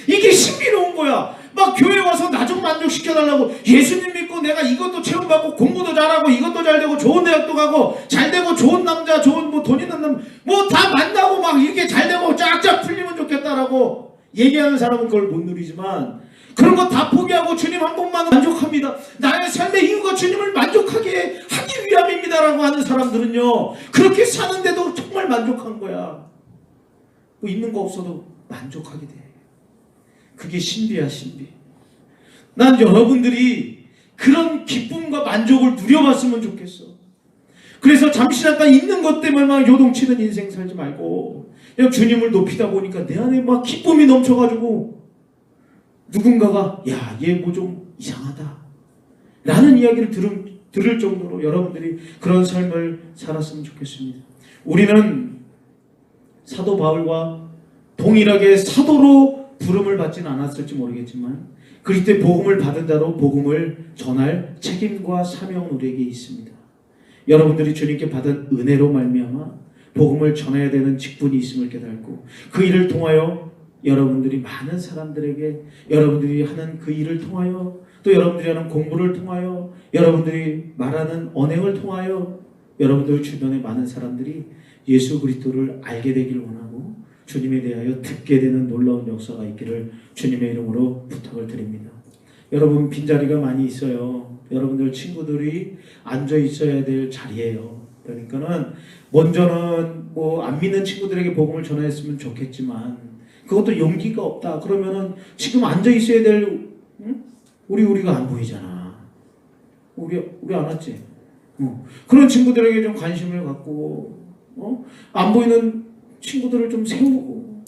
이게 신비로운 거야. 막 교회 와서 나 좀 만족시켜달라고 예수님 믿고 내가 이것도 체험받고 공부도 잘하고 이것도 잘되고 좋은 대학도 가고 잘되고 좋은 남자 좋은 뭐 돈 있는 남 뭐 다 만나고 막 이렇게 잘되고 쫙쫙 풀리면 좋겠다라고 얘기하는 사람은 그걸 못 누리지만 그런 거 다 포기하고 주님 한 번만 만족합니다. 나의 삶의 이유가 주님을 만족하게 하기 위함입니다라고 하는 사람들은요. 그렇게 사는데도 정말 만족한 거야. 뭐 있는 거 없어도 만족하게 돼. 그게 신비야 신비. 난 여러분들이 그런 기쁨과 만족을 누려봤으면 좋겠어. 그래서 잠시 잠깐 있는 것 때문에 막 요동치는 인생 살지 말고 그냥 주님을 높이다 보니까 내 안에 막 기쁨이 넘쳐가지고 누군가가 얘 뭐 좀 이상하다 라는 이야기를 들을 정도로 여러분들이 그런 삶을 살았으면 좋겠습니다. 우리는 사도 바울과 동일하게 사도로 부름을 받지는 않았을지 모르겠지만 그리스도의 복음을 받은 자로 복음을 전할 책임과 사명은 우리에게 있습니다. 여러분들이 주님께 받은 은혜로 말미암아 복음을 전해야 되는 직분이 있음을 깨닫고 그 일을 통하여 여러분들이 많은 사람들에게 여러분들이 하는 그 일을 통하여 또 여러분들이 하는 공부를 통하여 여러분들이 말하는 언행을 통하여 여러분들 주변에 많은 사람들이 예수 그리스도를 알게 되길 원하고 주님에 대하여 듣게 되는 놀라운 역사가 있기를 주님의 이름으로 부탁을 드립니다. 여러분 빈자리가 많이 있어요. 여러분들 친구들이 앉아 있어야 될 자리예요. 그러니까는 먼저는 뭐 안 믿는 친구들에게 복음을 전했으면 좋겠지만 그것도 용기가 없다. 그러면은 지금 앉아 있어야 될 우리가 안 보이잖아. 우리 안 왔지. 그런 친구들에게 좀 관심을 갖고 안 보이는 친구들을 좀 세우고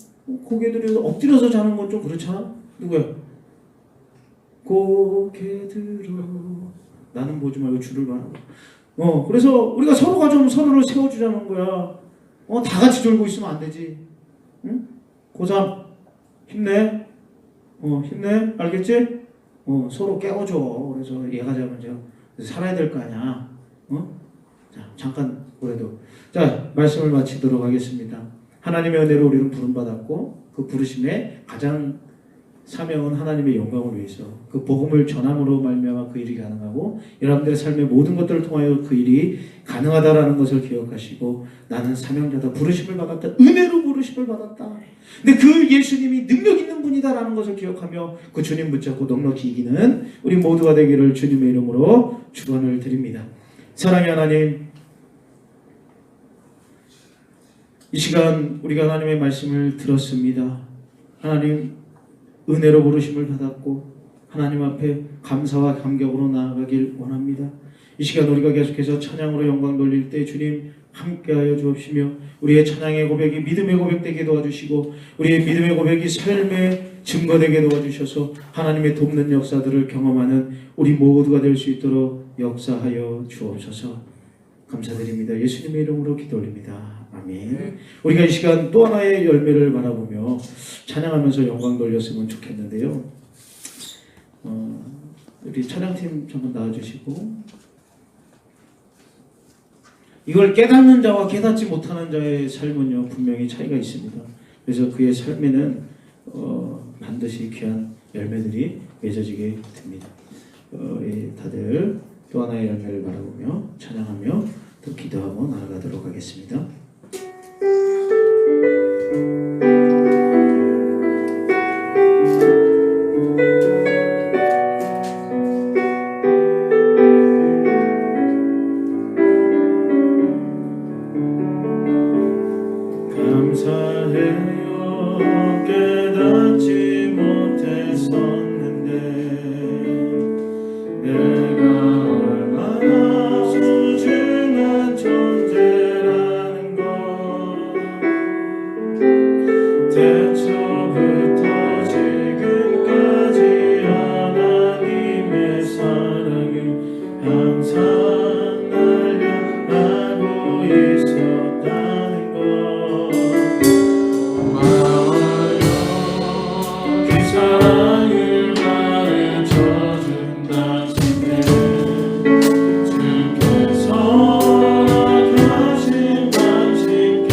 고개 들여서 엎드려서 자는 건 좀 그렇잖아. 누구야? 고개 들어 나는 보지 말고 주를 바라고. 그래서 우리가 서로가 좀 서로를 세워주자는 거야. 다 같이 졸고 있으면 안 되지. 응? 고3 힘내. 힘내. 알겠지? 서로 깨워줘. 그래서 얘가 먼저 살아야 될 거 아니야. 자, 잠깐 그래도 자 말씀을 마치도록 하겠습니다. 하나님의 은혜로 우리는 부름받았고 그 부르심의 가장 사명은 하나님의 영광을 위해서 그 복음을 전함으로 말미암아 그 일이 가능하고 여러분들의 삶의 모든 것들을 통하여 그 일이 가능하다라는 것을 기억하시고 나는 사명자다. 부르심을 받았다. 은혜로 부르심을 받았다. 근데 그 예수님이 능력 있는 분이다라는 것을 기억하며 그 주님 붙잡고 넉넉히 이기는 우리 모두가 되기를 주님의 이름으로 축원을 드립니다. 사랑의 하나님, 이 시간 우리가 하나님의 말씀을 들었습니다. 하나님 은혜로 부르심을 받았고 하나님 앞에 감사와 감격으로 나아가길 원합니다. 이 시간 우리가 계속해서 찬양으로 영광 돌릴 때 주님 함께하여 주옵시며 우리의 찬양의 고백이 믿음의 고백되게 도와주시고 우리의 믿음의 고백이 삶의 증거되게 도와주셔서 하나님의 돕는 역사들을 경험하는 우리 모두가 될 수 있도록 역사하여 주옵소서. 감사드립니다. 예수님의 이름으로 기도 올립니다. 아멘. 우리가 이 시간 또 하나의 열매를 바라보며 찬양하면서 영광 돌렸으면 좋겠는데요. 우리 찬양팀 잠깐 나와주시고 이걸 깨닫는 자와 깨닫지 못하는 자의 삶은요 분명히 차이가 있습니다. 그래서 그의 삶에는 반드시 귀한 열매들이 맺어지게 됩니다. 다들 또 하나의 열매를 바라보며 찬양하며 또 기도하고 나아가도록 하겠습니다. 감사해요 깨닫지 못했었는데 내가 얼마나 소중한 존재라는 것 태초부터 지금까지 하나님의 사랑을 항상 날 향하고 있었다는 것 고마워요 그 사랑을 가르쳐준 당신께 주께서 허락하신 당신께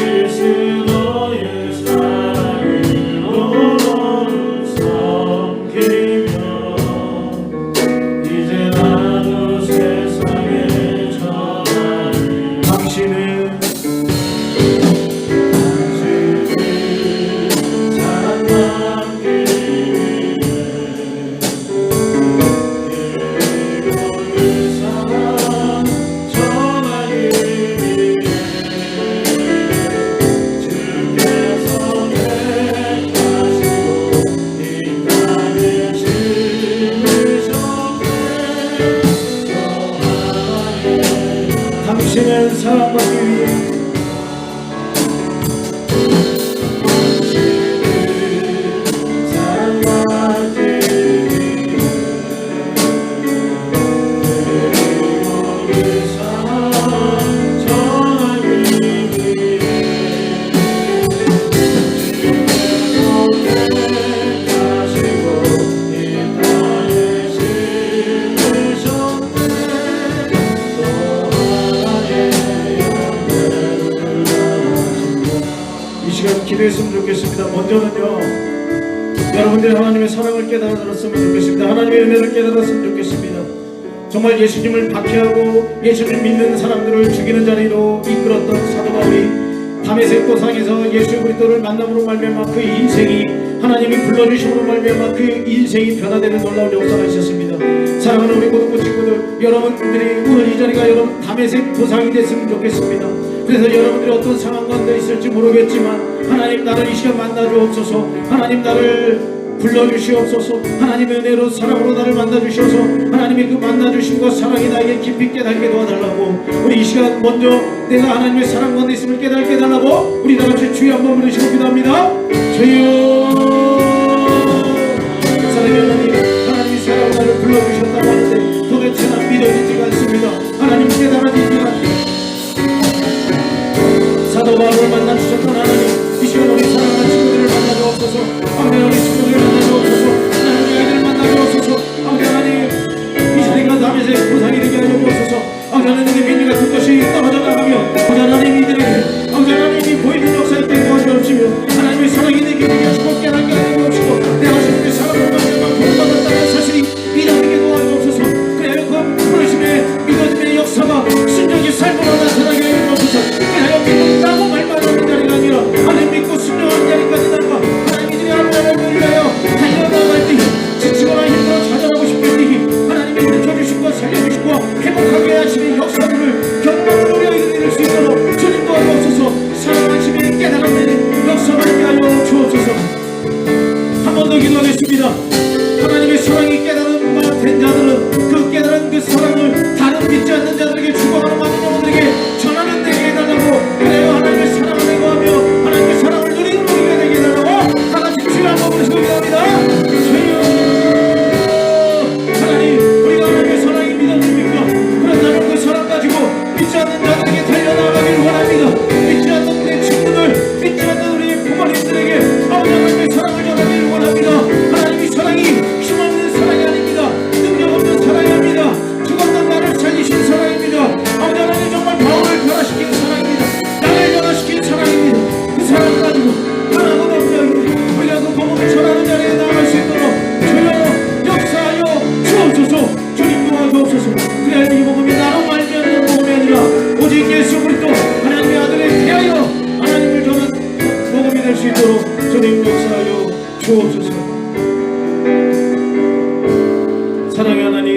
그리스도의 사랑으로 너를 섬기며 이제 나도 세상에 전하리 당신은 사랑받기 위해 그리고 그 사랑 전하기 위해 주께서 택하시고 이 땅에 심으셨네 당신은 사랑받기 위해 사랑받기 위해 그리고 그 사랑 전하기 위해 주께서 택하시고 이 땅에 심으셨네 또 하나의 열매를 이 시간 기도했으면 좋겠습니다. 먼저는요 여러분들이 하나님의 사랑을 깨달았으면 좋겠습니다. 하나님의 은혜를 깨달았으면 좋겠습니다. 정말 예수님을 박해하고 예수님 믿는 사람들을 죽이는 자리로 이끌었던 사도 바울 우리 담에색 도상에서 예수 그리스도를 만남으로 말미암아 그 인생이 하나님이 불러주심으로 말미암아 그 인생이 변화되는 놀라운 역사가 있었습니다. 사랑하는 우리 고등부 친구들, 여러분들이 오늘 이 자리가 여러분 담에색 도상이 됐으면 좋겠습니다. 그래서 여러분들이 어떤 상황 가운데 있을지 모르겠지만 하나님 나를 이 시간 만나주옵소서. 하나님 나를 불러주시옵소서. 하나님의 은혜로 사랑으로 나를 만나주셔서 하나님의 그 만나주심과 사랑이 나에게 깊이 깨닫게 도와달라고, 우리 이 시간 먼저 내가 하나님의 사랑 가운데 있음을 깨닫게 해달라고 우리 다같이 주여 한번 부르시고 기도합니다. 주여. 사랑의 하나님, 하나님이 사랑으로 나를 불러주셨다고 하는데 도대체 난 믿어지지가 않습니다. 하나님 깨달아지지가 않습니다. 사도 바울을 만나주셨던 하나님, 이 시간 우리 사랑하는 친구들을 만나주옵소서. 아버지 우리 친구들을 만나주옵소서. 하나님 우리 아이들을 만나주옵소서. 아버지 하나님 이 자리가 담에색 보상이 되게 하여 주옵소서. 아버지 하나님의 민리가 그것이 떨어져 나가며 아버지 하나님 이들에게 아버지 하나님이 보이는 역사 있게 도와주옵시며 하나님의 사랑이 내게 하시고 깨닫게 하여 주옵시고 내가 주님의 사랑으로 말미암아 구원받았다는 사실이 믿어지게 도와주옵소서. 그래야 그 부르심의 믿어짐의 역사가 순종의 삶으로 나타나게 하여 주옵소서. 그래야 믿는다고 말만 자리가 아니라 하나님 믿고 순종하는 자리까지 나가 하나님이 하나님을 위하여 달려나갈 때 지치거나 힘들어 좌절하고 싶을 때 하나님이 일으켜주시고 살려주시고 회복하게 하시는 역사들을 경험으로 우리가 이룰 수 있도록 주님 도와주옵소서. 사랑하심의 깨달음의 역사가 있게 하여 주옵소서. 한 번 더 기도하겠습니다. 하나님의 사랑이 깨달음과 된 자들은 그 깨달은 그 사랑을 다른 믿지 않는 자들에게 주고하는 많은 영혼들에게 전하는 되게 해달라고, 그래요 하나님의 사랑을 내고하며 하나님의 사랑을 누리는 우리가 되게 해달라고 다같이 주여 한번 부르시고 기도합니다. 주여. 하나님 우리가 하나님의 사랑이 믿어집니까? 그런 나는 그 사랑 가지고 믿지 않는 자들에게 달려나가기를 원합니다. 믿지 않는 우리 친구들, 믿지 않는 우리 부모님들에게 아버지 하나님의 사랑을 전하기를 원합니다. 하나님의 사랑이 힘없는 사랑이 아닙니다. 능력 없는 사랑이 아닙니다. 죽었던 나를 살리신 사랑입니다. 아버지 하나님 정말 바울을 변화시키는 사랑입니다. 나를 변화시키는 사랑입니다. 그 사랑을 가지고 하나도 없이 우리가 그 복음을 전하는 자리에 나아갈 수 있도록 주여 역사하여 주옵소서. 주님 도와주옵소서. 그래야 이 복음이 나로 말미암는 복음이 아니라 오직 예수 그리스도 하나님의 아들에 대하여 하나님을 전하는 복음이 될 수 있도록 주님 역사하여 주옵소서. 사랑의 하나님,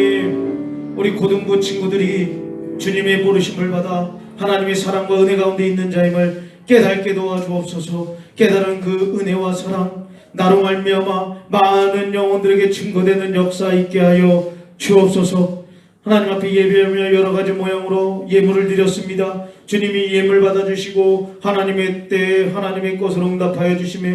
우리 고등부 친구들이 주님의 부르심을 받아 하나님의 사랑과 은혜 가운데 있는 자임을 깨닫게 도와주옵소서. 깨달은 그 은혜와 사랑 나로 말미암아 많은 영혼들에게 증거되는 역사 있게 하여 주옵소서. 하나님 앞에 예배하며 여러 가지 모양으로 예물을 드렸습니다. 주님이 예물 받아주시고 하나님의 때에 하나님의 것으로 응답하여 주시며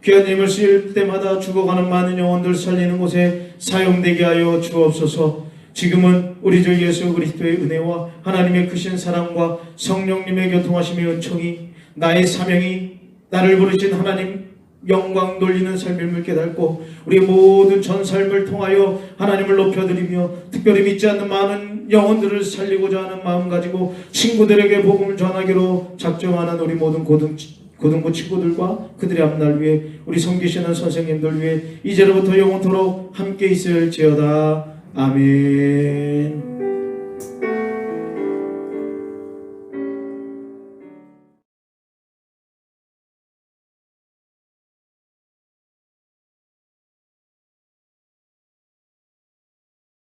귀한 예물 쓸 때마다 죽어가는 많은 영혼들 살리는 곳에 사용되게 하여 주옵소서. 지금은 우리 주 예수 그리스도의 은혜와 하나님의 크신 사랑과 성령님의 교통하심의 은총이 나의 사명이 나를 부르신 하나님 영광 돌리는 삶임을 깨닫고 우리 모든 전 삶을 통하여 하나님을 높여드리며 특별히 믿지 않는 많은 영혼들을 살리고자 하는 마음 가지고 친구들에게 복음을 전하기로 작정하는 우리 모든 고등부 친구들과 그들의 앞날 위해 우리 섬기시는 선생님들 위해 이제로부터 영원토록 함께 있을지어다. 아멘.